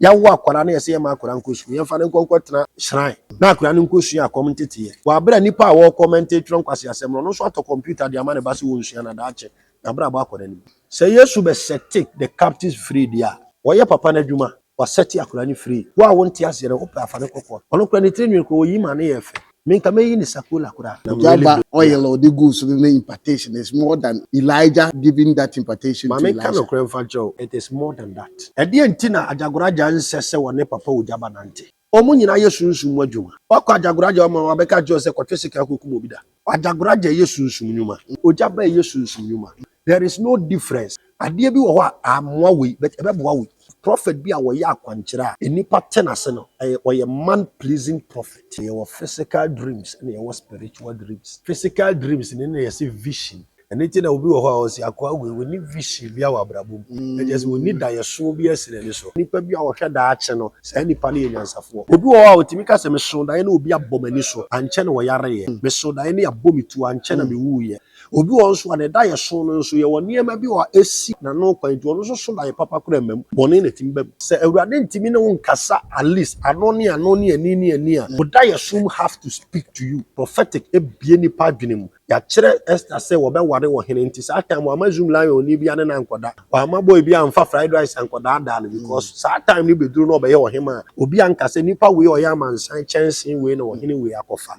ya wo akwara na yesi ya ma akwara nkosu ye fa ne nkokwo tena shrine na akwara ne nkosu ya comment ye wa bra nipa wo comment tron kwase asem no so ato computer de ama ne ba se wo nsu na da ache na bra ba akwara ni say Yesu be set the captives free dia wo ye papa na dwuma wa set akwara ni free wa wonte asere wo pa afa ne kokko ono kra ne trenwi ko yi ma ne ye fe minka meyi ni sakula kura Ujaba oil or the goods so the impartation is more than Elijah giving that impartation to Elijah. It is more than that. Edi entina ajagoraja nsese wone papa ujaba nante. Omu nyina yesunsun adwuma. Wakọ ajagoraja omo abeka jose kwatwe sika kokum obida. Ajagoraja yesunsun nyuma. Ujaba yesunsun nyuma. There is no difference. Ade bi wo ho amoa we but ebeboa we. Prophet bi a wo ya akwankyera enipa tenase no ye man pleasing prophet. Ye wo physical dreams and ye wo spiritual dreams. Physical dreams ni ye see vision. And it's na obi wo ho a o si akwa we ni vision bi a wa brabo. E just we need that so bi asire ni so. Nipa bi a wo hwe da ache no sa nipa na enyansafo. Obi wo a otimi ka se me so da na obi abomani so anche na wo yare ye. Me so da na abomitu anche na me wuye. Obi wo so na da ye so no so ye wo niema bi wa esi na no kwantu ono so so da ye papa kura mam. Bone na timbam. Se awurade ntimi ne won kasa at least anoni ani a. But da ye so have to speak to you. Prophetic e bie nipa dwene mu. Ya kire Esther say wo be ware wo hene nti sa time wa mazum lion oni bia ne na nkoda wa ma boy bia amfa fried rice ankoda da no because sa time ni beduru no be ye wo hema obi anka se nipa we o ya mansan chansen we no wo hene we akofa.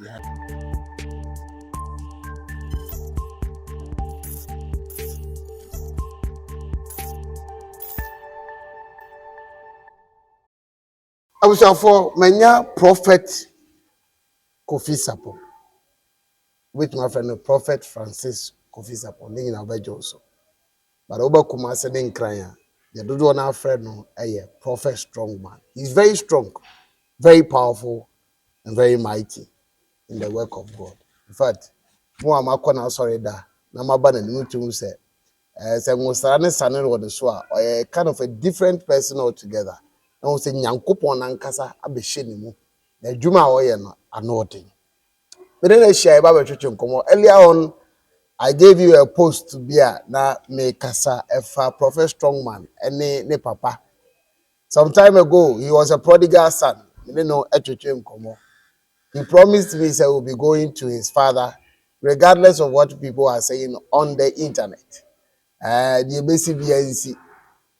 I was for manya prophet Kofi Sapon, with my friend the prophet Francis Kofi Sapon, ning in Abejoso. But over Kumase den Kraya, the Dodo na friend no prophet strong man. He's very strong, very powerful, and very mighty in the work of God. In fact, more amakona sorry da na mabana ni mutu say ngosara sanin wo de so a kind of a different person altogether. Na wo say nyankopon nankasa abehye ni mu. Na adwuma a wo ye no anoden. But then I share about earlier on, I gave you a post to be a na me kasa a prophet strong man and ne papa. Some time ago, he was a prodigal son. You didn't know he promised me he will be going to his father, regardless of what people are saying on the internet. The BCBNC,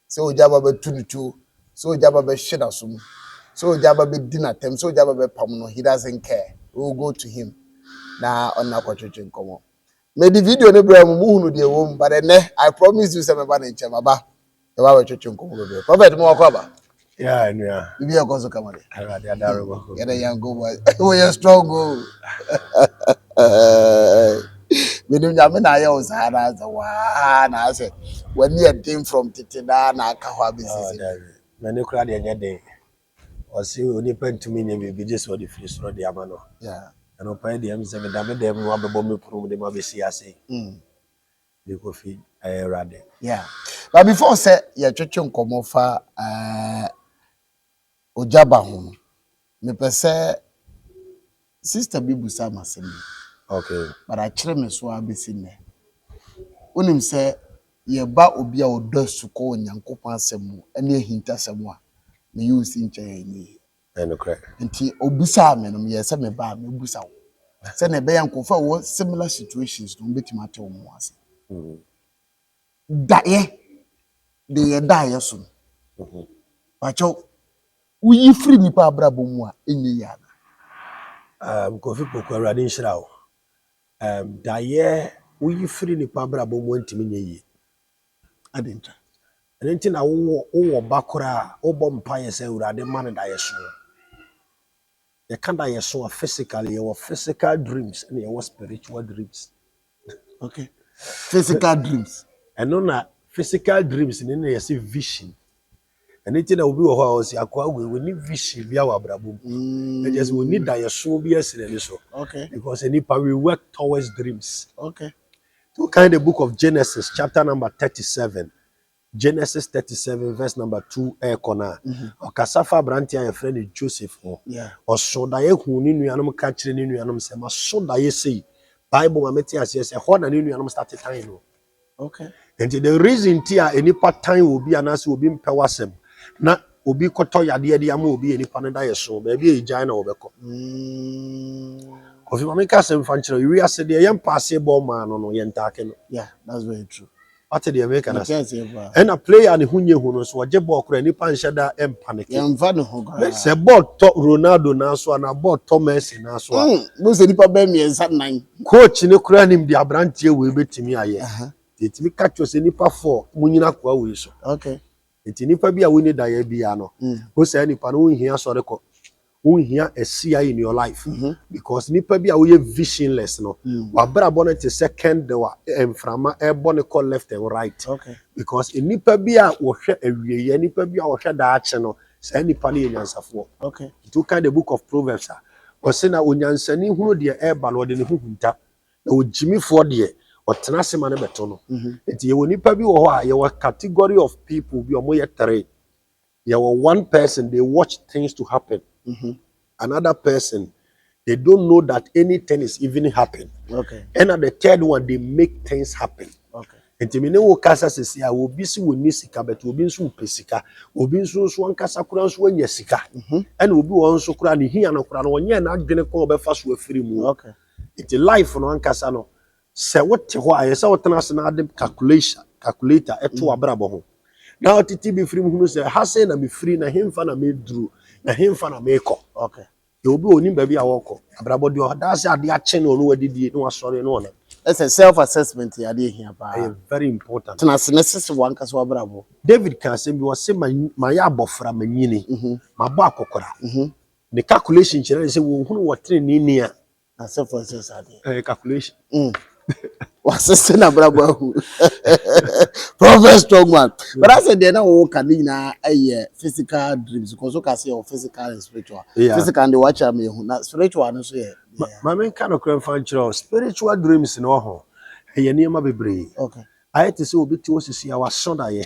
so Jabba Tunitu, so Jabba Shedasum, so Jabba dinner tem, so Jabba Pamuno, he doesn't care. We will go to him. Na on na kwachuche nkomo. Me the video ne bra mu hunu de wom but then I promise you say me ba na nche maba. E ba kwachuche nkomo bebe. Prophet mo akwa. Yeah, yeah. Bibi akoso kamane. Already adarabo. Ya da yango boy. We are strong go. Me nim nya me na ya usara za wa na say when you team from Titina na aka ho abisisi. Na ne kura de nya de. O si oni pentumi nya bibi just for the free so de amano. Yeah. And open the M7 dame dem wa bebo me prum de ma be si ase. De Kofi rade. Yeah. But before say ya twetwe nkomo fa ojaba ho. Me pese sister bibusa masemi. Okay. But I kire me so abesi ne. Onim say ye ba obi a odo suko onyankopon asemu ene hinta asemu a me use nche ni. No correct. Nti obusa me no me say me ba me busa wo. Say na be yankofa wo similar situations no betima ate wo mo ase. Da ye de ye da ye so. Pacho uyi free nipa abrabo mu a enye ya. Kofi poko awurade nhyira wo. Da ye uyi free nipa abrabo mu ntimi nye yi. Adenta. Enti na wo bakora obo mpa ye say awurade man da ye so. You can't die so physically, your physical dreams and your spiritual dreams. Okay. Physical dreams. And no physical dreams in any see vision. And it will be a house, we need vision via our brabo. Just we need that so be so. Okay. Because any we work towards dreams. Okay. To kind of book of Genesis, chapter number 37. Genesis 37 verse number 2 corner. Okasafa branti a friend Joseph. Yeah. Or so da ye hu ni nuanom ka kire ni nuanom se ma so da ye sei. Bible ma meti ase se ho na ni nuanom start time no. Okay. And the reason tia any part time will be anase will be mpewasem. Na obi koto yade de ama obi enipa ne da yeso ba bi egyan na obekọ Kofi Mame ka sem fan kire wi ase de yem passe ball man no yentake no Yeah, that's very true. what the make na Yes, yeah. and a player ne hunye hu no so oje ball kura nipa nheda empanic Yeah, mfa no ho gra. se ball to Ronaldo na so na ball to Messi na so Mo se nipa ba mi ensa nan. coach ne kura nim di abrantie we betimi aye Aha. etimi catch se nipa 4 munyina kwa we so Okay. enti nipa bia we ni da ya bia no o se nipa no hia so rekọ o hia esia in your life because nipa bia we visionless no wa bra bonnet second de wa emframa e bonne call left and right Okay. because nipa bia wo hwe awieye nipa bia wo hwe da ache no se nipa ne nyansafo Okay. to kind the book of Proverbs o se na onyansani hunu de e ba no de ne huhunta na ojimifo de otena sema ne beto no enti ye woni pa bi wo ho a ye wa category of people bi omo ye three ye were one person they watch things to happen another person they don't know that anything is even happen Okay. and at the third one they make things happen Okay. enti me ne wo kasa sesi a obi si woni sika beto obi nso pesika obi nso so ankasa kura nso anya sika and obi wo nso kura ne hia no kura no onye na adwene ko obefa so afiri mu Okay. enti life no ankasa no se wote ho aye se wotena se na ade calculator eto abrabo ho na otiti bi free hunu se ha se na me free na hemfa na me duru na hemfa na me ko Okay. e obi oni ba bi awoko abrabo de oda se ade ache no no wadidi no asore no na It's a self assessment ya dey here pa. very important Tena se necessary wan kaso abrabo. David can say bi wo se ma ya abofra manyini ma bo akokora the calculation chere se wo hunu wo tre ni a Na self assessment. calculation Assistant abrabo. Prophet Strongman. But I said they na wo kan na physical dreams because you can say of physical and spiritual. Yeah. Physical and the watch am you na spiritual no so ma men kind of fan kire spiritual dreams no ho ye niema bebre Okay. I to say obi ti osisi a waso da ye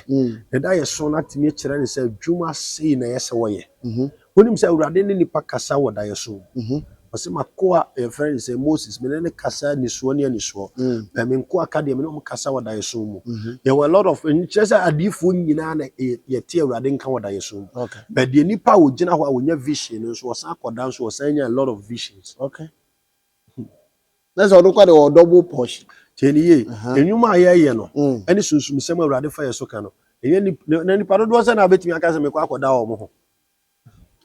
na da ye so na timi kire ne say dwuma sei na ye se wo ye wonim say urade ne nipa kasa wo da ye so ose makoa e friend say Moses me ne kasa ni so ne ani so be me nko aka de me no kasa wo da ye so mu there were a lot of in chese adifo nyina na ye tie urade nka wo da ye so Okay. but the nipa wo gina ho a wonya vision so osan akoda so osan nya a lot of visions Okay. Let's all look at the double portion. Teni ye enwuma ayeye no eni sunsum sem awurade fa yeso ka no enye ni na nipa do se na betimi aka se me kwa akoda o mo ho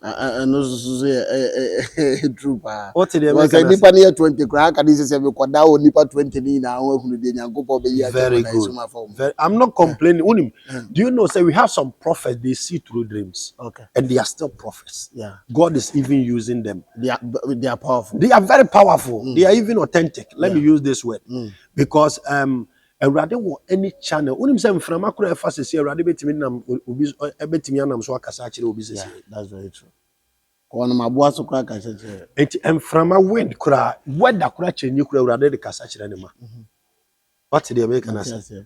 No so true pa. what the Was a nipa near 20 crack and this is a koda o nipa 20 ni na won hunu de nyankopon be ya very good I'm not complaining unim do you know say we have some prophets they see through dreams Okay. and they are still prophets Yeah. God is even using them They are powerful. they are very powerful they are even authentic let me use this word because Awurade wo any channel unim say mframa kura e fa sese Awurade betimi nam obi betimi anam so akasa kire obi sese That's very true. Kono maboa so kra ka cheche. enti mframa wind kura weather kura chenyi kura Awurade de kasa kire ne ma what the make na say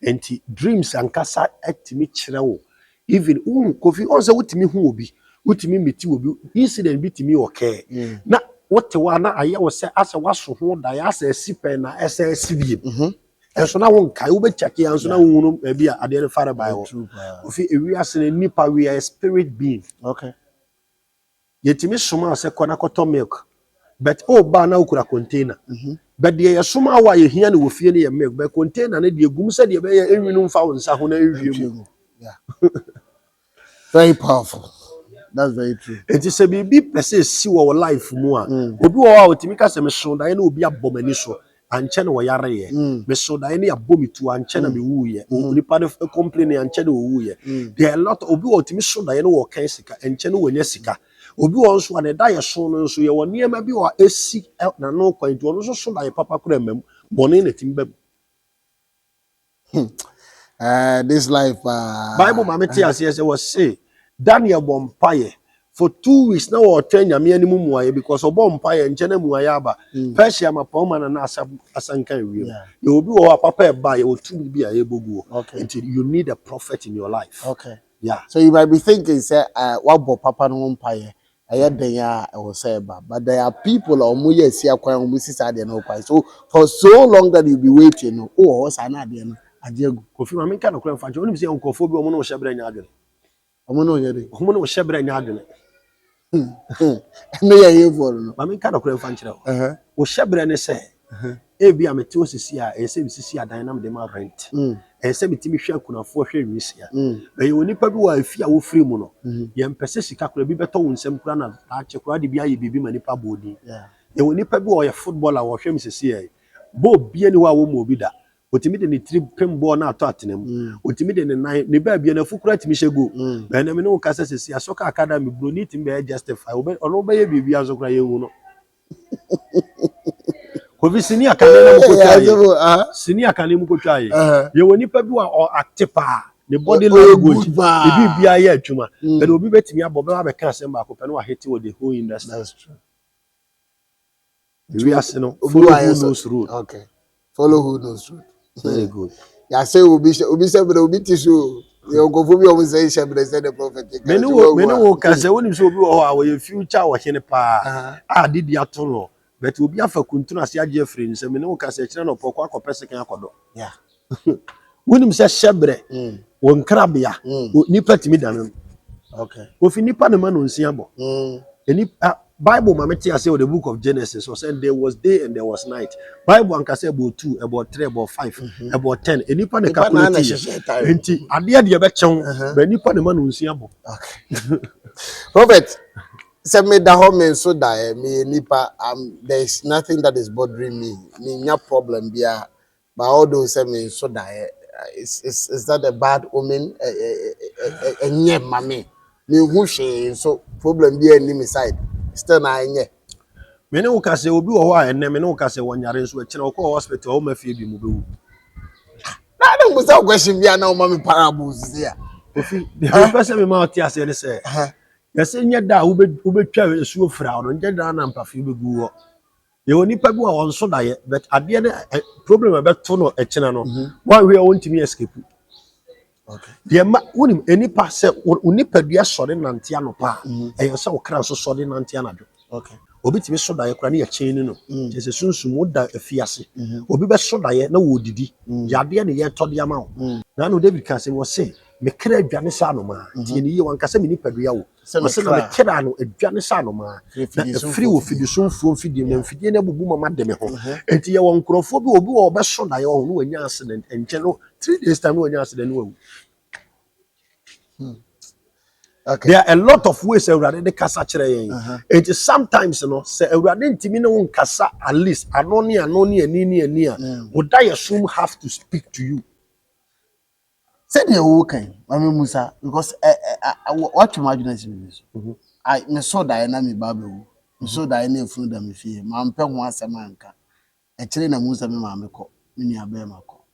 enti dreams ankasa etimi kire wo even Kofi on say wutimi hu obi wutimi meti obi incident bitimi okay na what wa na aye wo se asa waso ho da ya asa sipen na asa sibie enso na won kai wo be check ya enso na wonu bi a ade fare bai wo Kofi ewi ase ne nipa we are a spirit being Okay. yetimi soma ase kona koto milk but ba na ukura container but the yesoma wa ye hia ne wo fie ne ye milk but container ne de gum se de be ye enwinu mfa wo nsa ho na ewie mu Yeah. Very powerful. That's very true. It is a baby per se si wo life mu a obi wo a otimi ka se me so dan na obi abomani so anche na wo yare ye me so dan na abomi tu anche na me wu ye nipa de complain anche na wo wu ye there are a lot obi wo otimi so dan na wo kan sika anche na wo nya sika obi wo nso a ne da ye so no nso ye wo niema bi wo esi na no kwantu wo nso so dan papa kura mam bone na tim bam This life Bible mama tia say was say Daniel bompaye for 2 weeks now or 10 yame animu muaye because obompaye nchene muaye aba Persia mapoma na asanka wiem you obi wo papa e ba ye otumi bi a ye bogu until you need a prophet in your life. Okay. Yeah. So you might be thinking say what bo papa no mpaye den ya e say ba but there are people or mu ye sia kwan mu sisa de no kwai so for so long that you be waiting no o sa na de no ajegu Kofi ma menka no kran fa only say onkofo bi o mo no hye bra nya adwene Omo no nyere. Omo no shebre nya adwene. No ye here for no. Ma me nka no kura mfa nkyerɛ wo. Wo Uh-huh. shebre ne sɛ ebi a mete osisi a ɛsɛ bisisi adan na me ma rent. Ɛsɛ bitimi hwɛ akunafo hwɛ nwisia. Ɛyɛ onipa bi wɔ afi a wo free mu no. Yɛ mpɛsɛ sika kura bi bɛtɔ wo nsɛm kura na akyɛ kura de bi ayɛ bibi ma nipa bodi. Yɛ onipa bi wɔ yɛ footballer wɔ hwɛ misisi ɛ. Bo bia ni wa wo mo bi da. Otimi de ne tri pem ball na ato atenam. Otimi de ne nan ne ba bia na fukura timi hyɛ go. Ba na me no kasa sisi asoka academy broni timi be justify. Ono be ye bibi aso kura ye hu no. Kofi senior kan na mo kotwa ye. Senior kan mo kotwa ye. Ye woni pa bi wa o active pa. The body language. The bibia ye atwuma. But obi betimi abo be ba ka asem ba ko pe no wa hit with the whole industry. That's true. We are no follow who knows road. Okay. Follow who knows road. Very good. Ya say obi say obi tissue. You go for me almost say the prophet. Many wo ka say wonim say obi wo ha wo ye future wo hene pa. Ah didi ato no. But obi afa kuntuna ase age afri ni say many wo ka say kire no pokwa akopese kan akodo. Yeah. Wonim say shebre. Wo nkrabia. Nipa timi dan. Okay. Ofi nipa na ma no nsia bo. Bible mameti say the book of Genesis was saying there was day and there was night. Bible anka say about 2, about 3, about 5, about 10. Enipa ne calculate. Enti ade de be chew, ba nipa ne ma no nsia bo. Okay. Prophet, say me da ho me so da me nipa there is nothing that is bothering me. Me nya problem bia. But although say me so da is that a bad omen? Enye mame. Me hu hwe so problem bia ni me side. Still na enye. Me ne wo ka say obi wo ho a enne me ne wo ka say wonyare nso akire wo ko hospital wo mafie bi mu bewu. Na dem go say question bia na wo ma me parables there. Ofi the person me ma oti ase ne say. Yes enye da wo betwa esuo fra no nje da na mpafie begu wo. Ye oni pa bi wa won so da ye but ade ne problem e beto no akina no. One way won timi escape. Okay. The ma unim enipa se unipa dua sori nante anopa e se wo kran so sori nante anado. Okay. Obi timi so da ye kra ne ya chen ni no. Je se sunsum wo da afiase. Obi be so da ye na wo didi. Yade ne ye tode ama wo. Na no David kan se wo se me kra aduane sa no ma. Tie ni ye wan kasa me nipa dua wo. Wo se na me kra no aduane sa no ma. Na free wo fidi sumfuo fidi na fidi na bubu mama de me ho. Enti ye won krofo bi obi wo be so da ye ho no wanya accident enche no 3 days time no wanya accident no. Okay. There are a lot of ways Eurade de kasa kire yen. It is sometimes no say Eurade ntimi ne won kasa at least anoni ani a. Would I assume have to speak to you. Say the who can Mama Musa because what you imagine is I me so da na me ba bewu. Me so da na efunu da me fie. Ma mpe ho asem anka. E kire na Musa me ma me ko. Me ni abe ma ko.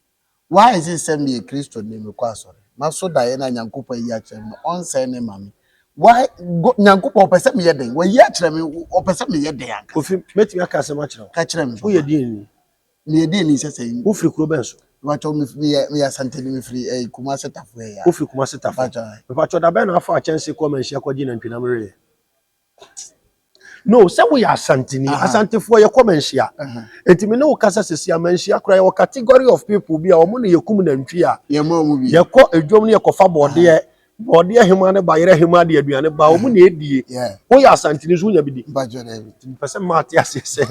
Why is it say me a Christian name ko asore? Ma so da na Nyankopon yi a kire me on say ne mame. Why Nyankopon opese me yeden? We yi a kire me opese me yeden anka. Ofi metimi aka asem a kire. Ka kire me. Wo ye di ni. Me ye di ni se say. Wo firi kuro benso. Wa cho me ya santeni me free kuma se tafo ya. Wo firi kuma setafa. Me pa cho da ben na afa achense ko man hia kwaji na ntwina mre. No, say we are santini. Asantefo ye come nhia. Etimi ne wo kasa sesi amanhia kra ye category of people bi a omo ne yekum na ntwi a. Ye ma omu bi. Ye ko edwom ne ye kofa bode hema ne ba yere hema de aduane ba omo ne edie. Wo ya santini so nya bi di. Ba jo na bi. Person ma ate ase se.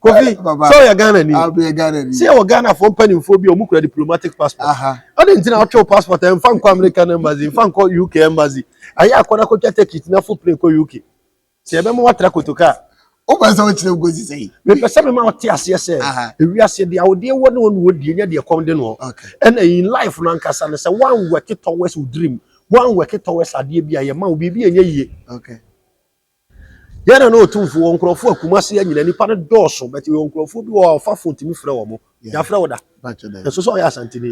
Kofi, so ya Ghana ni. I'll be a Ghana ni. See your Ghana for panimfo bi omo kura diplomatic passport. Ade ntina otwo passport en fan ko American embassy, fan ko UK embassy. Aya akoda ko take it na full plane ko UK. Se ebe mo watra kotoka. O ba so kire gozi sei. Me pese me ma ote ase se. Ewi ase de awde wo ne wo die nya de kom de no. And in life no ankasa ne se one work towards your dream. One work towards ade bia ye ma obi bia enye yie. Okay. Yana no tumfu won krofo akumase anyina nipa ne dooso but won krofo bi wo fa fontimi frɛ wo mo ya frɛ wo da so so ya santini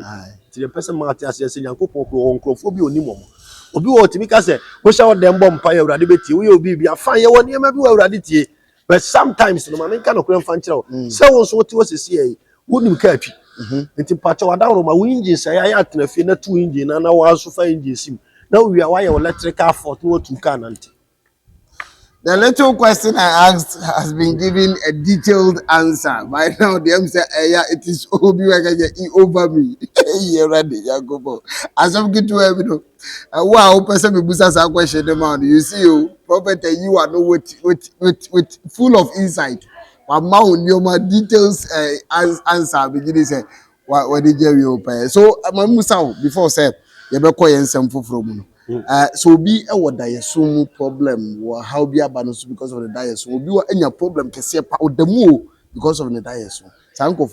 ti the person ma ati ase se Nyankopɔn kro won krofo bi oni mo obi wo timi ka se wo sha wo dem bɔ mpa ya Awurade betie wo ye obi bia fa ye wo niam bi wo Awurade tie but sometimes no ma me nka no kro mfa nkyerɛ wo se wo so wo ti wo sesi yi wonim ka atwi enti pacha wadawro ma wo engine se ya atena fie na tu engine na wo aso fa engine sim na wo wi a wa ye electrical fault wo tu ka nante. The little question I asked has been given a detailed answer. By now, the M say, yeah, it is Obi over me. Yeah, ready, Yagobo. As I'm getting to every wow, person be busa sa question them out. You see, you prophet, you are no with full of insight. My mouth, your my details answer beginning say, what did you open? So, my musa before say, you be call some from. So be a what diasom problem or how be a so because of the diasom. Will be any problem to see about the more because of the diasom. Sanko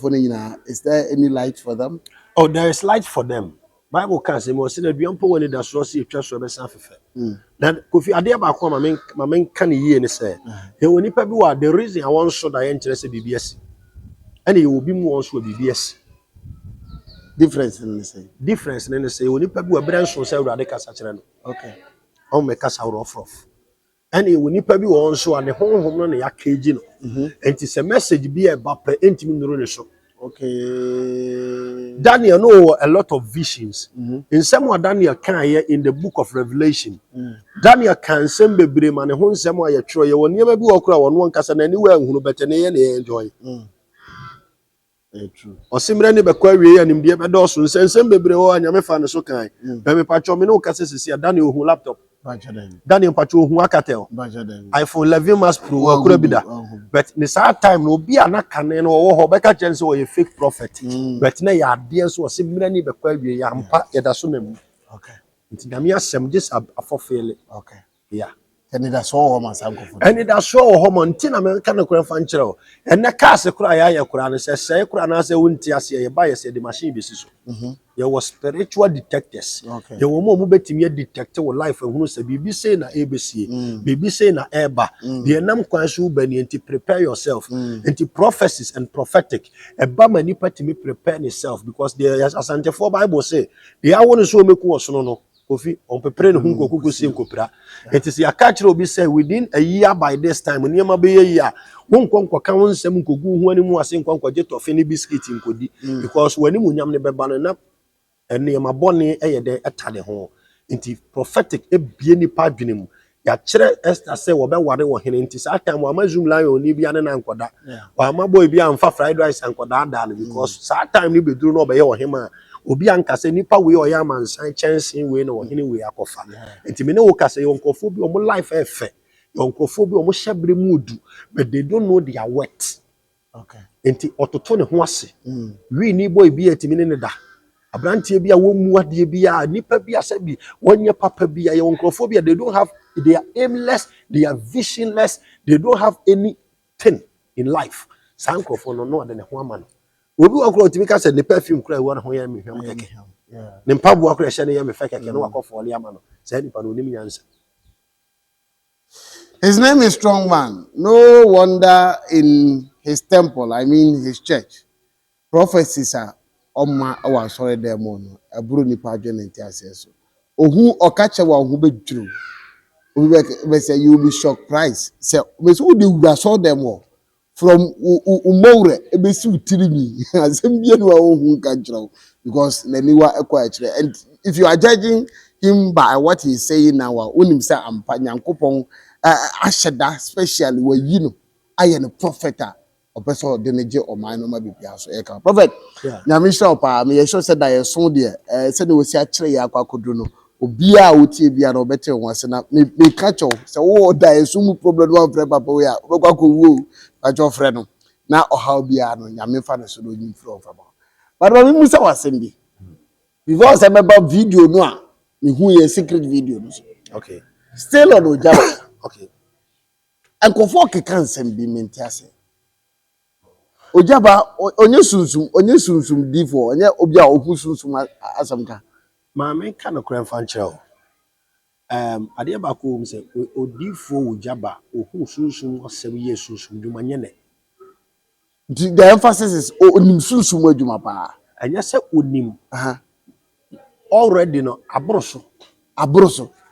is there any light for them? Oh, there is light for them. Bible can say more seen a biompo when it does so see trust for myself. Then Kofi Adia Bako, my main can ye and say, he will nipa be the reason I want so that I interest BBS. And he will be more also BBS. Difference in the same. Difference in the say, when you people branch from say radical such an Okay. on make us out of. And when you people also and the home no ya cage no. And it's a message be about intimate show. Okay. Daniel know a lot of visions. In some way Daniel can hear in the book of Revelation. Daniel can send bebre man who some way tro ye won never be okra won one kasa na anywhere hunu bete ne enjoy. Very true. Osimre ni bekwa wie anim de be do so nsensem bebre ho anyame fa ne so kan. Be me pacho me no kasa sisi Daniel hu laptop. Daniel pacho hu akatel. iPhone 11 Max Pro okura bida. But ni sa time no obi anaka ne no wo ho beka chen so ye fake prophet. But na ya de so osimre ni bekwa wie ya mpa ye da so na mu. Okay. Nti na me asem just afofele. Okay. Yeah. And that's all my sanko. And it has show home until American Fanchero. And the cast cry, I Quran says, say, Quran as a wunti as a bias, the machine business. There was spiritual detectives. Okay. There were more betimia detector with life and who say, BBC na ABC, BBC na Eba. The Nam Kwanshu Benny, and to prepare yourself, and to prophecies and prophetic. A bama nipa to me prepare yourself because there is as Santa for Bible say, the hour is so make was no. Kofi on prepare no hunko kuku sim kopra. It is your catch will be say within a year by this time when you be a year. Won konko kan won sem kogu hu ani mu ase konko jet of any biscuit in kodi because when you nyam ne beba no na enema bone eye de etade ho. Nti prophetic e bie nipa dwene mu. Ya kire Esther say wo be ware wo hene nti sa time wa mazum lion ni bia ne na nkoda. Wa ma boy bia amfa fried rice ankoda da because sa time ni beduru no be ye wo hema obi anka se nipa we oya mansan chansen we no hene we akofa enti me ne wo ka se yonkofo bi omo life efe yonkofo bi omo hyebre mood but they don't know their worth. Okay. Enti ototo ne ho ase we ni boy bi etimi ne da abrantie bi a wo mu ade bi a nipa bi ase bi wonye papa bi a yonkofo bi they don't have, they are aimless, they are visionless, they don't have anything in life. Sankofo no no ade ne ho ama no obi wa kro otimi ka se ne perfume kra wo na ho ya me hwem keke ne mpabu akra hye ne ya me fe keke no akofo ole ama no say nipa no onim nyansa. His name is Strong Man. No wonder in his temple, I mean his church, prophecies are oma our sorry demon a buru nipa adwene nti aseso ohu okache wa ohu bedwuru obi be say you will be shocked price say we so dey saw them all from umowre ebe si utirimi asem bia no ohu ka kyerɛw because naniwa ekwa kyerɛ. And if you are judging him by what he is saying now onim say ampa nyankopɔn asheda especially we you know I am a prophet opeso de neje o man no ma bibia so e ka prophet nyame hye pa me ye sure say da ye so de say de wosi a kyerɛ ya akwakodo no obi a wotie bia no bete ho ase na me ka kyɛw say wo da ye so mu problem one frɛ papa we a obekwa wo a jo frɛ no na ohaw bia no nyame fa ne so do nyi frɛ of about but me mu say wasem bi because I remember video no a me hu ye secret video no so Okay. still on ojaba. Okay. And confo kekan sem bi menti ase ojaba onye sunsum difo onye obi a ohu sunsum asamka Ma me ka no kra fanchero ade ba ko se odifo ojaba ohu sunsun osem ye sunsun dwuma nye ne. the emphasis is onim sunsum adwuma pa Anya se onim already no abroso.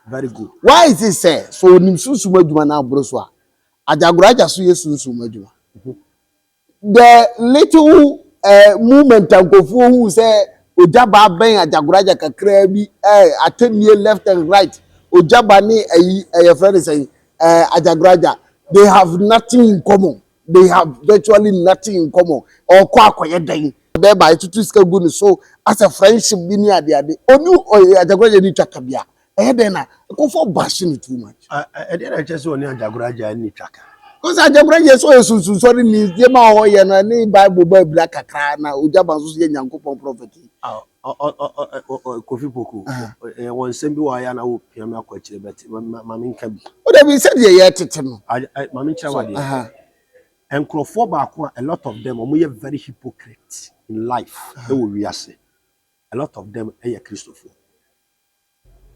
very good. Why is it say so onim sunsum adwuma na abroso a ajagoraja so ye sunsum adwuma the little movement ankofo who say ojaba ben ajagoraja kakra bi atenie left and right ojaba ni your friend say Ajagraja, they have nothing in common. They have virtually nothing in common. Or kwa day. Thereby to tuska good so as a friendship bini ade ade. Onu Ajagraja ni chakabia. Then go for bashing too much. I didn't just want Ajagraja any tracker. Because Ajagraja so sorry ni yema ho ye na ni Bible black kakra na ojaba so ye Nyankopon prophet. Kofi Poku. One sembi wa ya na wo piano akwachi bet mama nka bi. O da bi said ye tete no. Mama ncha wa de. And Crawford back a lot of them are very hypocrite in life. They will react. A lot of them are Christopher.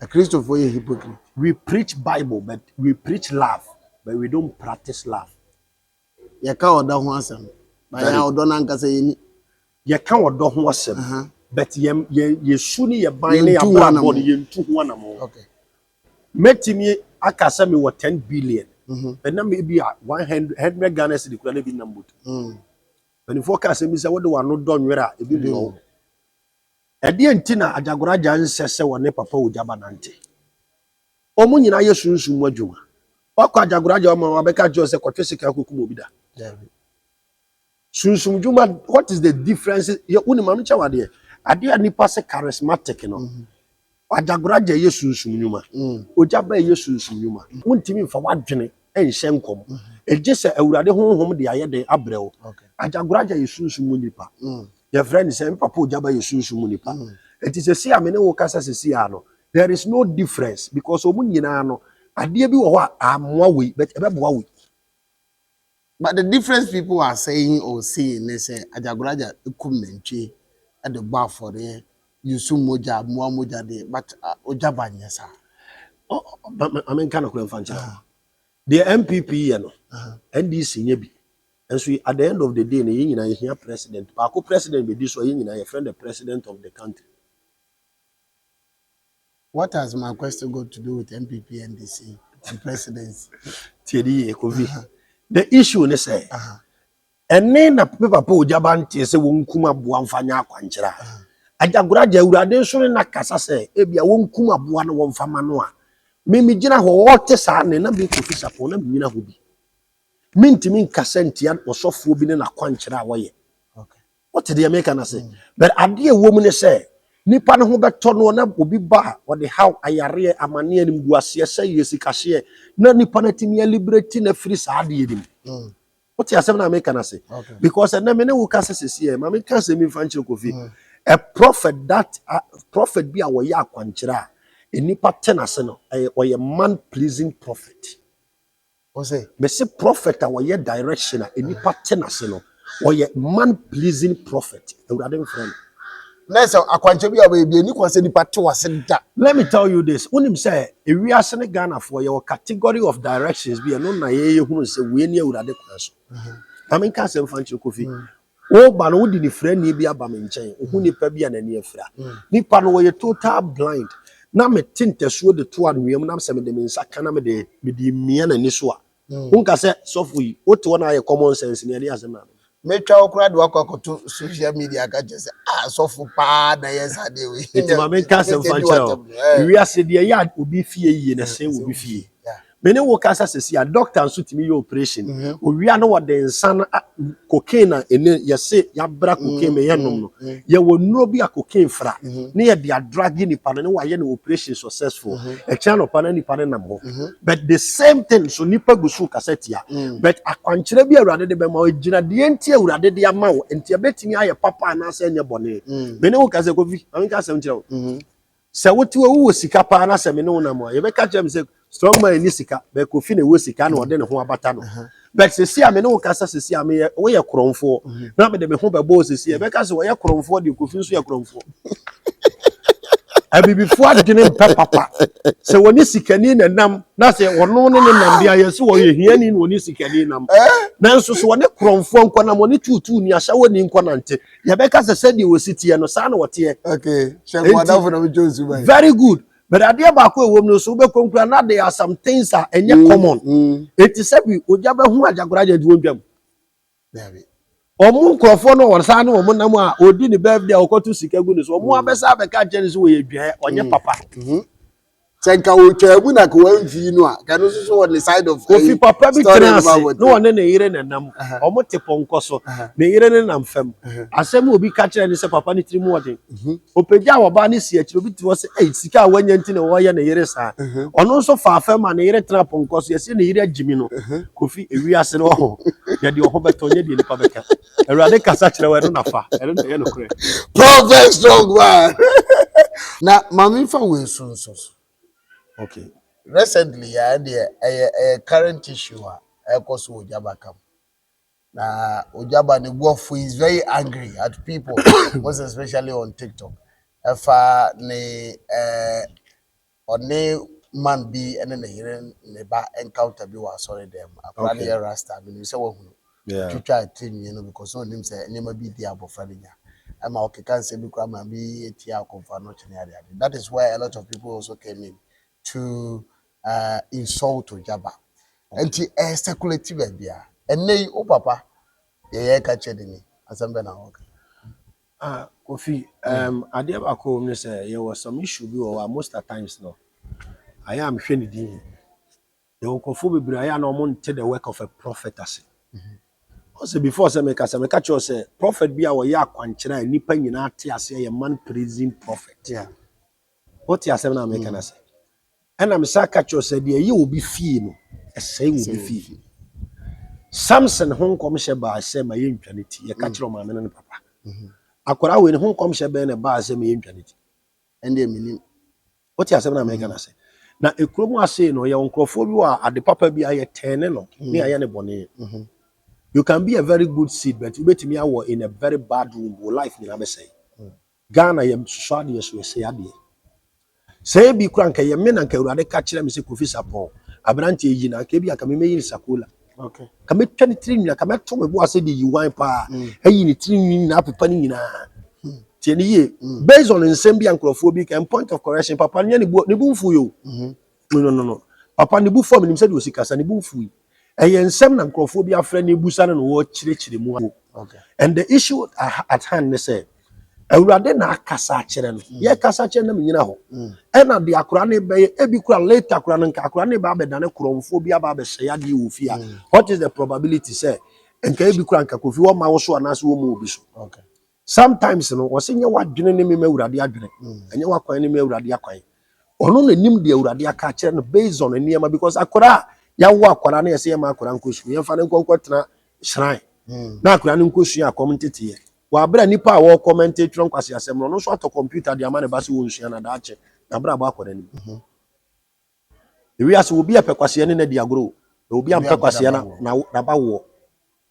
A Christopher is hypocrite. We preach Bible, but we preach love, but we don't practice love. You can't do one. But I don't answer. You can't do one. But you soon you buy a body into one more. Okay. Met me, I can send me what 10 billion. But now maybe 100 Ghana cedi could be numbered. When you focus, me say what do I not done where it be all. A dear Tina Ajagraja says one ne papa ujabanante. Omu nyina ye sunsun adwuma. Wakwa Ajagraja ma abeka jo se kwatwe sika kokumo bi da. Sunsun adwuma, what is the difference? You uni ma ncha wade. Ade anipa se charismatic no. Ajagraja ye sunsun adwuma. Ojaba ye sunsun adwuma. Wontimi mfa wadwene enhye nkom. Eje se awurade honhom de ayede abrewo. Ajagraja ye sunsun munipa. Your friend say papa ojaba ye sunsun munipa. It is a see amene wo kasa se see ano. There is no difference because omu nyina no ade bi wo ho amwa we but ebeboa we. But the difference people are saying or saying they say Ajagraja kum nantwi at the bar for there you so moja mo moja de but ojaba nyesa. I mean kind of fancha. The MPP you know NDC nyebi. And so at the end of the day you nyina here president. Paako president be this way you nyina your friend the president of the country. What has my question got to do with MPP, NDC, and presidency? The issue is say, and then a paper po jabanti say wunkuma buamfanya kwanchira. Ajagraja urade so na kasa say ebia wunkuma bua na womfama no a. Me gina ho wote sa ne na be Kofi Sapon na me gina ho bi. Mintimi nkasa ntia osofo bi ne na kwanchira woye. Okay. What did the American say? But ade wo ne say nipa no ho beto no na obi ba o de how ayare amane anim guase se yesikahye na nipa na timi liberate na free sa ade edim. What you say na make na say? Because na me ne wo kasa sesi e ma me kasa mi fa nchire Kofi. A prophet that prophet bi a wo ya akwankyira a nipa tenase no o ye man pleasing prophet. What say? Me say prophet a wo ye direction a nipa tenase no o ye man pleasing prophet. Ewurade friend. Let me tell you this. Unim say we are sene Ghana for your category of directions be no na ye hunu say we ni urade kwaso. I mean can say mfa nchire Kofi. Wo ba no di ni friend ni bi aba me nchen. Ohu ni pa bi na ni afira. Nipa no we total blind. Na me tintesuo de to anwem na se me de mensa kana me de mia na ni so a. Unka say sofu yi wote wona ye common sense ni ali asem na. Me twa okura de wakokoto social media ka je say so for pa na yes ade we. Enti ma me ka sem fancha. We are say de ya obi fie yi na say obi fie. Me ne wo kasa sesi a doctor nso timi ye operation. Owi ana wo de nsan cocaine na ene ye say ya bra cocaine me ye nom no. Ye wo nuro bi a cocaine fra. Ne ye de drug ni pa ne wa ye na operation successful. E chan opa na ni pa na mo. But the same thing so nipa gusu kaseti ya. But akwankyere bi awurade de be ma ogina de enti awurade de ama wo enti ebetimi aye papa na say nye bone. Me ne wo kasa Kofi, amen ka sem kire wo. Se wotiwe wo sika pa na se me ne wo na mo. Ye be ka chem say strong man ni sika be Kofi na wo sika na ode ne ho abata no. But sesi a me no kasa sesi a me wo ye kromfo na me de me ho be bo sesi e be ka se wo ye kromfo de Kofi nso ye kromfo. Abibifo adwene papa se woni sikani na nam na se wono no nam dia ye se wo ye hiani no woni sikani nam nanso so woni kromfo nko na woni tutu ni ahya woni nko nante ye be ka se de wo sitie no sa na wote. Okay, shegwada for me Jones. Very good. But idea ba ko ewom no so be konkura na there are some things that enye common. It is say we ojaba hu Ajagraja di wondwam. David. Omu nkrofo no worsa na omu nam a odi ni birthday okotu sika gu ni so omu abesa abeka je ni so we dwan onye papa. Senka wo twabu na ko wanfi no a ka no so on the side of Kofi papa bi story tena about ase no one na yire na nam omo te ponko so na yire ne nam fam asem obi ka kire ni se papa ni tiri mu ode opegya oba ni si akiri obi ti wo se sika wanya nti na wo ye na yire sa ono so fa fam na yire tena ponko so ye se na yire agimi no Kofi ewi ase no ho ye de ho beto nye de nipa beka Awurade kasa kire we no na fa ere na ye no kure Prophet strong man. Na mami fa we so. okay Recently I had a current issue I cause Ojaba come. Na Ojaba the wolf is very angry at people, most especially on TikTok. If ne man be and then the hearing neba encounter be was sorry them. Apparently okay Rasta I say what yeah to try to because so him say nema be there for I'm okay can say because man be tia confa no chenari. That is why a lot of people also came in to insult Ojaba. And speculative bia. And nay oh papa ye catch me asambe na okay. Kofi ade ba ko me say there was some issue bi o most at times no I am hwe ni din the okofo bebre aya na omo nte the work of a prophet ase also before say me ka catch you say prophet bi a wo ya akwankyera nipa nyina ate ase ye man praising prophet Yeah. what you say na me kana say and am say catch you say the ye obi fie no say obi fie Samson honkom hye ba say ma ye ntwaneti ye ka kire ma me no papa akwara we ne honkom hye be ne ba say ma ye ntwaneti And the meaning what you say na me kana say na ekromu ase no ye onkrofo bi wa ade papa bi aye tene no ne aye ne bone you can be a very good seed but you betimi awo in a very bad room wo life ni na be say Ghana ye so ade ye so say ade say bi kura nka ye me na nka Awurade ka kire me say Kofi Sapon abrante yi na nka bi aka me meyi sakola okay. ka me twa ni tiri nyina ka me to me bo ase de yi wan pa ayi ni tiri nyina pepa ni nyina tie ni ye based on nsem bi ankrofo bi can point of correction papa nya ni bu mfu yo no papa ni bu form ni mse de osikasa ni bu mfu yi eye nsem na ankrofo bi afra ni busa no wo chire mu Okay. and the issue at hand ne say Awurade na akasa kire no ye kasa kire na nyina ho e na de akora ne be e bi kura later akora no nka akora ne ba be dane kromfo bi aba be hye ade ofia what is the probability say nka e bi kura nka Kofi wo ma wo so anase wo mu obi so Okay. sometimes no wo se nye wadwene ne me Awurade adwene enye wakwan ne me Awurade akwan ono na nim de Awurade aka kire no based on niema because akora ya wo akora na ye se ma akora nkosu ye fa ne nkonkotena shrine na akora ne nkosu ya community ye wa bra nipa a wo commentate tron kwase asem no so ato computer de amane ba se wo nsua na daache na bra ba akora ni ewi ase obi apekwase ne na di agro obi apekwase na ba wo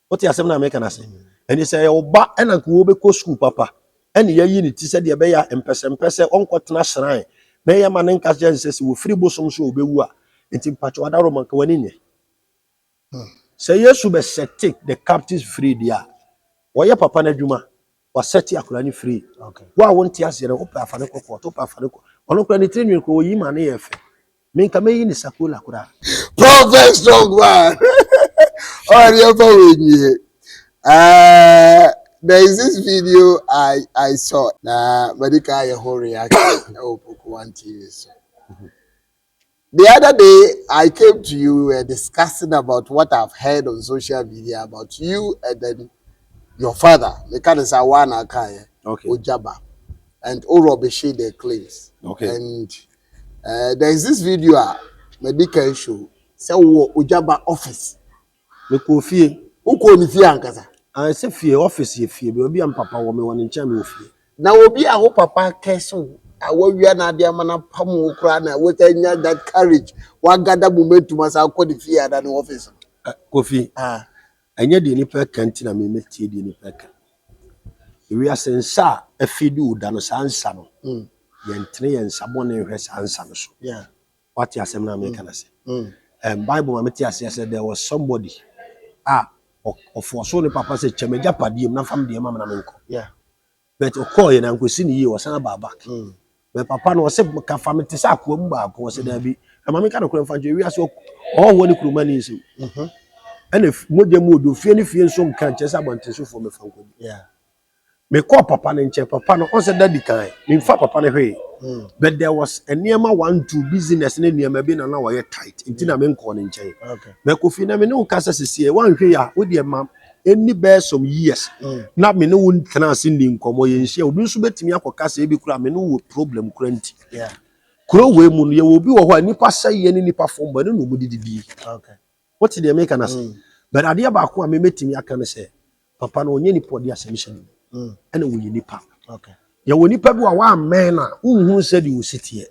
what you asem na make na se eni se ye oba ena ko wo be ko school papa eni ye yi ni ti se de be ya empese onkotena shrine na ye ma ne nka je nse wo free bosom so obewu a enti mpacho adaro man ka wani nye se Yesu be set the captives free dia wo ye papa na dwuma wa set akura ni free Okay. wa wonti ase re opa afane kokko to pa afane ko ono kura ni training ko yi ma na ye fe me nka me yi ni sakola kura Prophet strong man. Oh, the there is this video I saw. Na medical your whole reaction. Oh, one TV. So. The other day I came to you, we were discussing about what I've heard on social media about you and then your father. The kind of Sawana Kaya, okay Ojaba, and Orobeshi their claims. okay And there is this video, medical show. Say Ojaba office. me ko fie Uko ni fie ankasa. an se fie office ye fie be obi am papa wo me won ncha me ofie Na obi a wo papa keso awawia na ade amana pam wo kra na wotanya that courage wa gather momentum as akọ the fie ada no office. Kofi enye de nipa kanti na me metie de nipa kan ewi asensa afidi uda no sansa no ye ntre ye nsabone hwe sansa no so Yeah. what you asem na me kana se Bible ma metie ase say there was somebody of so ne papa say chemaja padiem na fam de ma na menko Yeah. but okoye na nkosi ni yi wasan ba back but papa no se ka famity sa akwa mu ba ko se da bi ma me kana kura mfa je ewi ase woni kuruma ni nsi ene moje mu do fie ni fie nso nka nche sa bonte so fo me fanko Yeah. Me call papa ne nche papa no on said daddy kan. Me fa papa ne hwe. But there was a niema 1-2 business ne niema bi na wa tight. Nti na me nko ne nche. Okay. Me Kofi na me ne ukasa sisi wan hwe ya wo de ma any bear some years. Na me ne won tena ase ni nkomo ye nhia obi nso betimi akokasa e bi kura me ne wo problem kura nti. Yeah. Kuro we mu no ye wo bi wo ho nipa saye ne nipa fomba ne no mu dididi. Okay. What did they make an ass? But idea ba ko me metimi aka ne say papa no onye nipa odi asɛmhyɛ no. Ene wo ye nipa. Okay. Ya wo nipa bi wa amen na unhu said you sit here.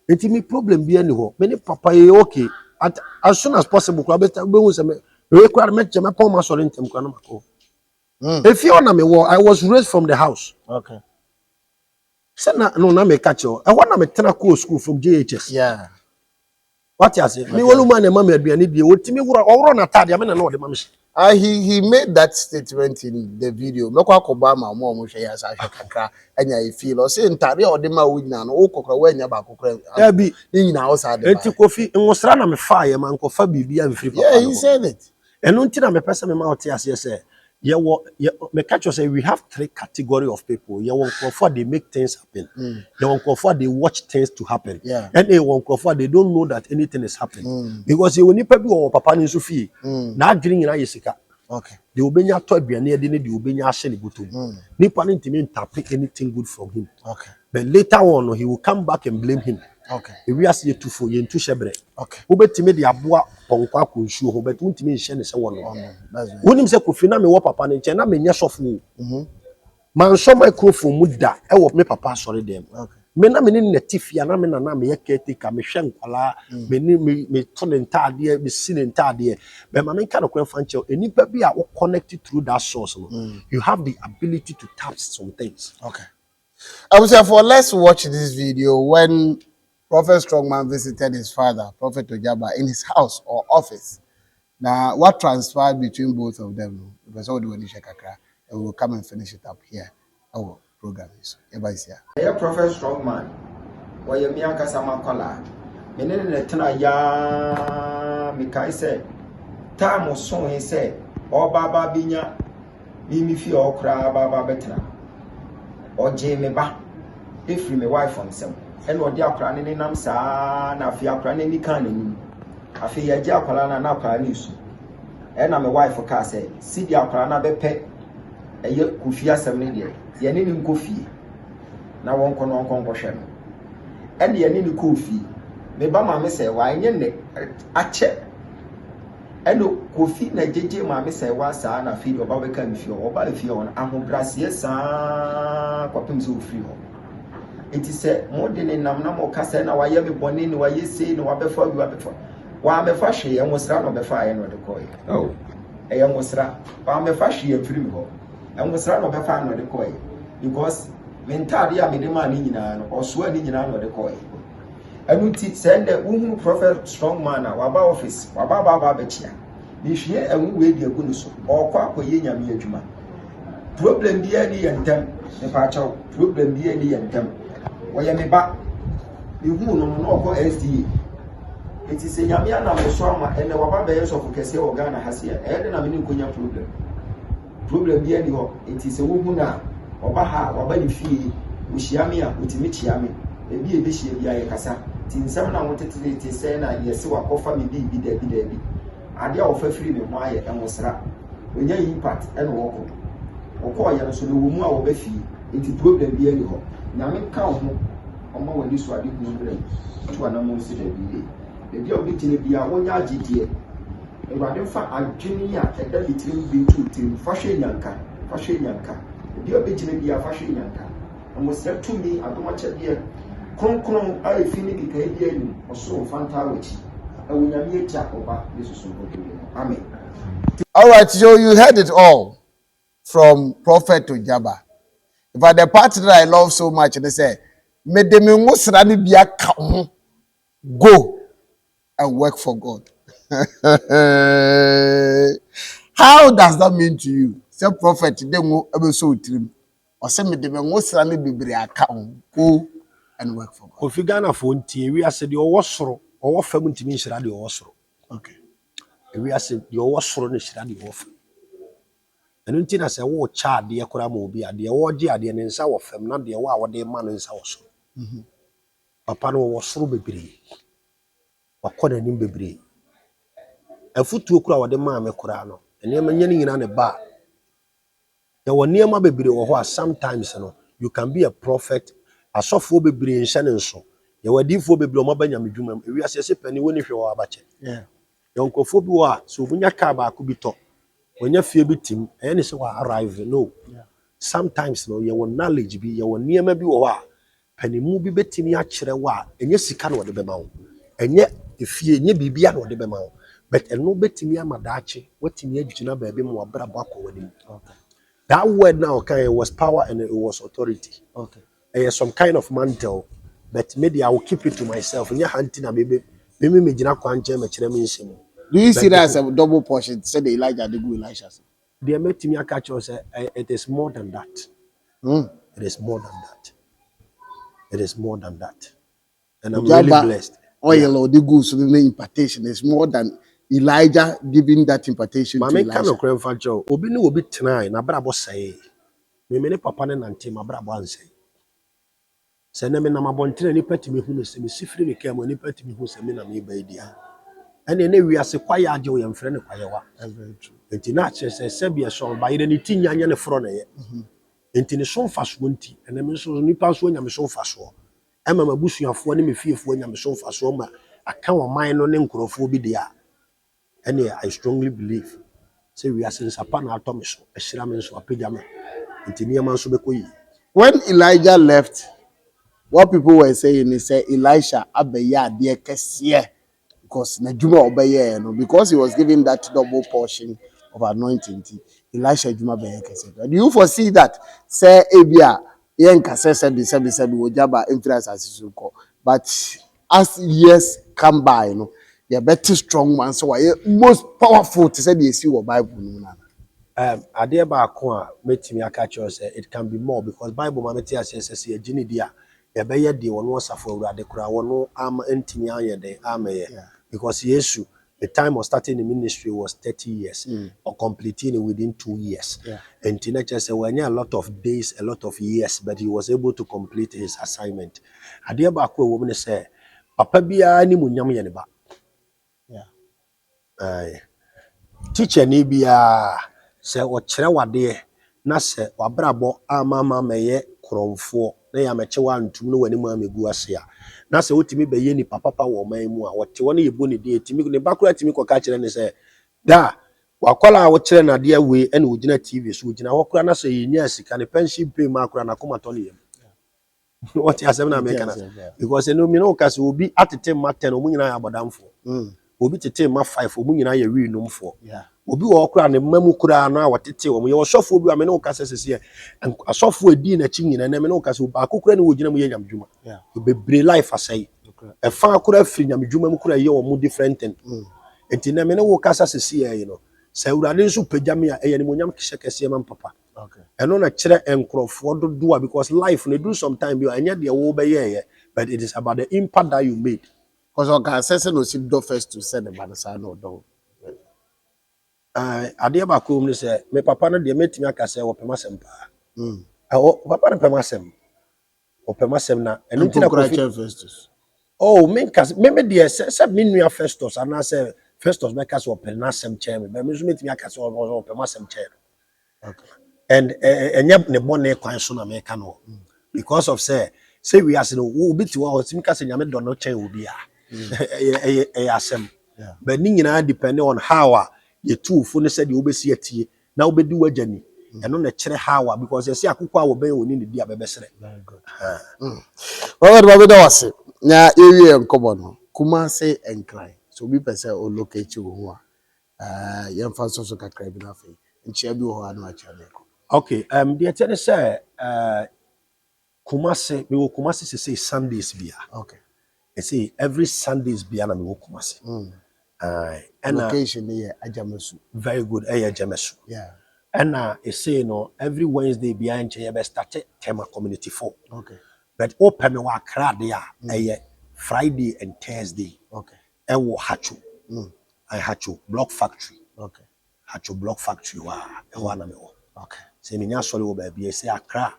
Enti me problem bi ani ho. Me ne papa ye okay. As soon as possible ko abeta be hu se me kura me je me pon ma sori ntem kura no mako. If you na me wo I was raised from the house. Okay. Say na me catch you. I want na me tena ko school from JHS. Yeah. What you say? Me wolu man e ma me aduane die. Otimi wuro na tade ame na no de ma me. He made that statement in the video. Mekwa Obama mo hwe ya sa hwe kakra anya e feel o say ntare o de ma wo nyina no wo kokra wa nya ba kokra Ya bi ni nyina wo sa de. enti Kofi nwosra na me fa ye man ko fa bibia mfiri papa. Yeah, he said it. Eno nti na me pese me ma ote ase say me catch you say we have 3 category of people. You want for they make things happen. You want for they watch things to happen. Yeah. And they want for they don't know that anything is happening. Because you nipa bi o papa ni so fie. Na adwene nyina yesika. Okay. The obenya to aduane ade ne the obenya ahye ne botom. Nipa no ntimi ntap anything good from him. Okay. But later on he will come back and blame him. Okay. We are see to for ye ntu shebre. Okay. Obetimi de aboa ponkwa konsuo ho bet untimi nhye ne se wono. That's right. Wonim se Kofi na me wo papa ne nche na me nya sofo. Man so microphone mu da e wo me papa sori dem. Okay. Me na me ne natifia na me na me ye caretaker me hwe nkwala me to ne ntade me si ne ntade be ma me nka no kwanfa nche enipa bi a wo connected through that source no. You have the ability to tap some things. Okay. I would say let's watch this video when Prophet Strongman visited his father, Prophet Ojaba, in his house or office. Now, what transpired between both of them? Because all the way Kakra, and we'll come and finish it up here. Our program is here. Yeah, Prophet Strongman. Why you me akasama kola? Menene netena ya mikai say. Time so he say. O baba binya. Mimi fi okra baba betra. O je me ba. If me wife on some. And what the akra ne nam sa na fi akra ne ni kan ni. Afi ya je akra na akra ni su. And my wife ka say, "See the akra na bepe." Eye Kofi asem ne de. Ye ne ni Kofi. Na won kono hwe no. And ye ne ni Kofi. Me ba ma me say wa nye ne ache. Eno Kofi na jeje ma me say wa sa na fi oba be kan fi oba fi on ahobrase sa kwapem so free ho. Enti say mo de ne nam na mo kasa na wa ye me bone ni wa ye sei ni wa be fa wa me fa hwe ye nwosra no be fa ye no de koy. Oh. Eye nwosra. Wa me fa hwe ye firi mi ho. Nwosra no be fa no de koy. Because mentade a me de ma ni nyina no oso ani nyina no de koy. Anu ti send the unhu Prophet Strongman na wa ba office wa ba be chia. Ni hwe enwu we di agu no so. Okwa akoye nyame adwuma. Problem bi ani ye ntem. Ne pa chaw. Problem bi ani ye ntem. Wo ye me ba. Ni hu no okọ SDA. It is a Yamia na Moswama and the Wababayas of Cassia or Ghana has here. I didn't have any problem. Problem be any ho. It is a woman or Baha or Bani Fee, Ushiamia, Utimichiami, a be a bishop Yayakasa. Tin some I wanted to say, yes, so I offer me be there. I dare offer free me wire and was rap. When you impact and walk. Or call you so the woman will be fee. It is problem be any ho. Now make count on my this one did no blame. To an amount of the the deal between the Awonia GTA. A rather far a junior at the between B2 team, Fashion Yanka. The deal between the Fashion Yanka. And was said to me, I don't watch a dear. Kron, I finish the Canadian or so fantastic. I will not be a jack over this is so good. Amen. All right, so you heard it all from Prophet Ojaba. But the part that I love so much, they say, "Me de me ngusrani biya ka go and work for God." How does that mean to you? Say prophet they go ebe so trim. Or say me de me ngusrani bibiri aka go and work for God. Kofi Ghana for ntie we ase de owo soro owo fam ntimi nhira de owo soro. Okay. We ase de owo soro ne nhira de owo fam. ɛno nti na sɛ wo cha adeɛ koraa ma obi adeɛ wɔgye adeɛ ne nsa wɔ fam na deɛ wo a wɔde ma no nsa wɔ so papa no wɔ soro bebree wakɔ n'anim bebree afutuo koraa wɔde maa me koraa no nneɛma nyɛ ne nyinaa ne ba yɛwɔ nneɛma bebree wɔ hɔ a sometimes no you can be a prophet asɔfoɔ bebree nhyɛ ne nso yɛwɔ adiifoɔ bebree ɔmo aba nyame dwuma mu ewiase sɛ pani wɔ ne hwɛ wɔ abakyɛ yɛwɔ nkurɔfoɔ bi wɔ a sɛ obunya kaa baako bi tɔ wɔnya fie bi tim ɛyɛ ne sɛ wɔ arrive no sometimes no yɛwɔ knowledge bi yɛwɔ nneɛma bi wɔ hɔ a panimu bi bɛtumi akyerɛ wɔ a ɛnyɛ sika na wɔde bɛma wo ɛnyɛ efie ɛnyɛ biribia na wɔde bɛma wo but ɛno bɛtumi ama daakye wɔtumi agyina baabi ma wɔabrabɔ akɔ w'anim that word now okay was power and it was authority some kind of mantle but maybe I will keep it to myself nyɛ hanti na me gyina kwankyɛn mɛkyerɛ me nsɛm Do you see that as a double portion? Said Elijah, the good Elisha. the metimi aka kyerɛ sɛ it is more than that it is more than that it is more than that and I'm really blessed Oil or the good so the impartation is more than Elijah giving that impartation to Elisha. Kind of grandfather obi ne obi tena na brabo sɛe me ne papa ne nante ma brabo ansɛe sɛ na me na mabɔntene nipa timi hu no sɛ me sifiri ne kam nipa timi hu sɛ me na me ba idia ɛne ne wiase kwaye agye wo yɛmfrɛ ne kwayewa enti na kyerɛ sɛ sɛbia so ba yere ne tinya nya ne foro ne yɛ enti ne so mfa so nti ɛne me so nipa so nya me so mfa so ɛma mabusuafoɔ ne me fiefo nya me so mfa so ma aka wo man no ne nkurɔfoɔ bi dia ɛne I strongly believe sɛ wiase nsapa na atɔ me so ɛhyira me nso apagya me enti nneɛma nso bɛkɔ yi. When Elijah left, what people were saying is say Elisha abeya adeɛ kɛseɛ because Najuma obeye no because he was given that double portion of anointing. Elisha Juma beye kɛseɛ. Do you foresee that say ebia yen kase sebi ojaba influence asisuko but as years come by you know you're better strong man so why most powerful to say the see what Bible no na. Adeɛ baako a metimi aka kyerɛ sɛ it can be more because Bible ma meti asɛ sɛ agini dia yɛbɛyɛ deɛ wɔn asafo awurade kora wɔn ama ntimi ayɛ den amɛyɛ because Yesu the time of starting the ministry was 30 years or completing it within 2 years and teenager said when a lot of days a lot of years but he was able to complete his assignment adeɛ baako a woman say papa biara ni munyam yɛ ne ba teacher ni biara sɛ ɔkyerɛ wadeɛ na sɛ wabrabɔ ama mɛyɛ krɔmfoɔ na ya meche wa ntum no wani mu amegu ase a na sɛ wotimi bɛyɛ ni papa wɔ man mu a wɔte wɔn yɛ bo ne de timi ne bakura timi kɔka kyerɛ ne sɛ da wakwala a wɔkyerɛ na de awe ɛna ogina TV so ogina hɔ kora na sɛ yɛnya sika ne pension pay ma kora na komatɔ ne yam wɔte asɛm na meka na because no mi no ka sɛ obi atete ma 10 omu nyina yɛ abɔdamfo obi tete ma 5 omu nyina yɛ wi nomfo obi wɔ kora ne mamu kora na watete wo yɛ wɔsɔfo bi a me ne wo kasa sɛsɛ asɔfo edi na chi nyina na me ne wo kasa ba kokora ne wo gyina mu yɛ nyamdwuma bebre life asɛe ɛfa kora firi nyamdwuma mu kora yɛ wo mu different thing enti na me ne wo kasa sɛsɛ yɛ no sɛ urade nso pagya me a ɛyɛ ne monyam kyɛ kɛse ma papa ɛno na kyerɛ enkrɔfoɔ dodo a because life ne do sometime bi ɛnyɛ de wo bɛyɛ but it is about the impact that you made because o ka sɛsɛ no si do first to send the banasa no do adeɛ baako mu sɛ me papa no deɛ metimi aka sɛ wɔpɛma sɛm paa papa no pɛma sɛm wɔpɛma sɛm na ɛno nti na Festus me deɛ sɛ me nua Festus anaasɛ Festus bɛka sɛ wɔpɛ na sɛm kyɛn me bɛ me nso metimi aka sɛ wɔpɛma sɛm kyɛn and ɛnyɛ ne bɔne kwan so na meka no because of say we as no obi ti wɔ timi ka sɛ nyame dɔ no kyɛn obi a ɛyɛ asɛm but ni nyinaa depend on how ye two fo ne said you obesi atie na obedi wagani eno na kyerɛ hawa because you see akokɔ a wo ben oni ne di abebesere very good well da wase na ewie nkobo no Kumasi enkran so bi pese o locate wo a yemfa so kakra bi na fe nchia bi wo ha na acha me ko okay the tell say Kumasi me wo Kumasi say Sundays bia okay I say every Sundays bia na me wo Kumasi and location here Ajamesu. Very good. Ajamesu. Yeah. And say no every Wednesday behind you started Tema Community 4. Okay. But open me wa crowd there Friday and Thursday. Okay. And wo Hachu. I Hachu Block Factory. Okay. Hachu Block Factory wa na me wo. Okay. Sɛ menya asɔre wɔ baabi sɛ Accra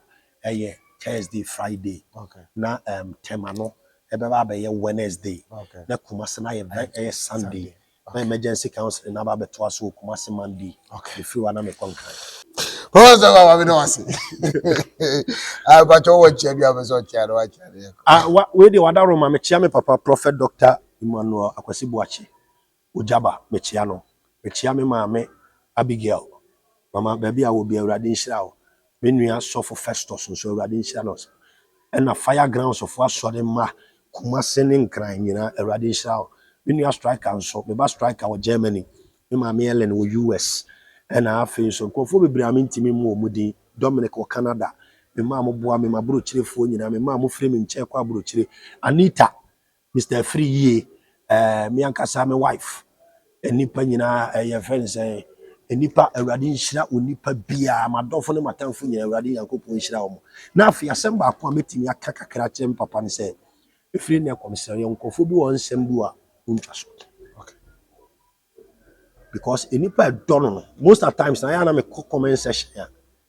ɛyɛ Thursday Friday Okay. na Tema no ɛbɛba abɛyɛ Wednesday Okay. na Kumasi na ɛyɛ Sunday na Okay. emergency council na ba bɛtoa so Kumasi Monday. Okay. Ɛfiri wa na mekɔ nkran. Professor Baba no wase. I got to watch you have so tired watch. We de wada Roma mekyia me papa Prophet Dr. Emmanuel Akwasi Boakye Ojaba mekyia no. Mekyia me maame Abigail. Mama baby a wo bi Awurade nhyira wo. Me nua sɔfo Festus nso Awurade nhyira no. Ɛna fire grounds of asɔre ma Kumasi ne nkran nyina Awurade nhyira wo. Me nua striker nso me ba striker wɔ Germany. Me maame Ellen wɔ US. Ɛna afei nso nkɔfo bebree a mentimi mu wɔ mu din Dominic wɔ Canada. Me ma mo boa me ma bro kyerefo nyina me ma mo frɛ me nkyɛ kɔ abro kyere Anita Mr. Free Ye me ankasa me wife enipa nyina ɛyɛ friends enipa Awurade nhyira onipa bia madɔfo ne matamfo nyina Awurade Yankopɔn nhyira wo na afei asɛm baako a metimi aka kakra kyerɛ me papa ne sɛ efiri ne kɔmsɛr yɛ nkɔfo bi wɔ nsɛm bi a untwa so. Because enipa ɛdɔ no most of times na ya na me comment section ya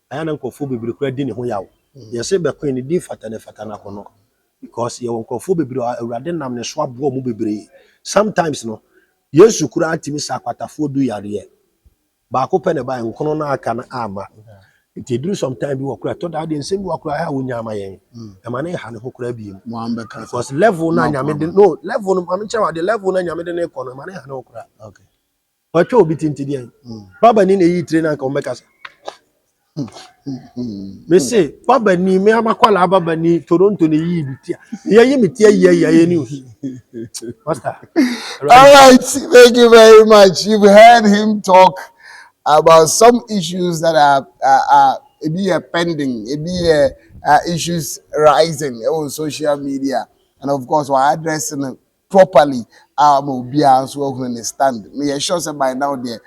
aya na nkɔfo bebree kura di ne ho yawo yɛsɛ bɛkɔ ne di fata na kono because yɛ nkɔfo bebree Awurade nam ne so aboɔ mu bebree sometimes no Yesu kura atimi sakwatafo du yare ba ko pɛ ne ba nkono na aka na ama nti duru sometime bi wɔ kura to da de nsɛm bi wɔ kura ha wonya ama yɛn ɛma ne ha ne ho kura bi mu because level na nyame de no level no am kyerɛ de level na nyame de ne kɔ no ma ne ha ne ho kura. Okay. Watwa obi tintidi an baba ni na yi train an ka o mekasa me say baba ni me amakwala baba ni Toronto ne yi bitia ye yi mitia ye news master. All right, thank you very much. You've heard him talk about some issues that are pending, issues rising on social media, and of course, we're addressing it properly. Be also understand. Me sure say by now there,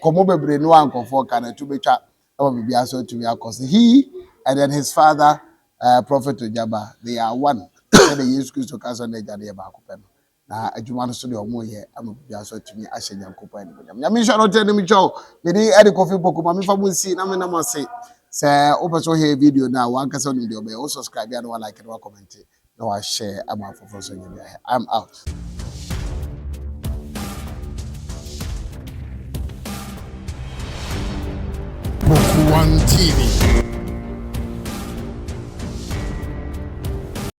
komo bebre no anko for can to be chat. Be also to be because he and then his father, Prophet Ojaba, they are one. The Jesus Christ cancel the jade ba ko na adwuma no so de omo ye amabia so atumi ahye Nyankopɔn anim. Nyame hwa no tene mi twɛw me di ade kofi pokoma me fa mu si na me na mo se sɛ opeso he video na wan kasa no de obey o subscribe ya no like and comment na wa share ama fofo so nyame. I'm out. Book One TV.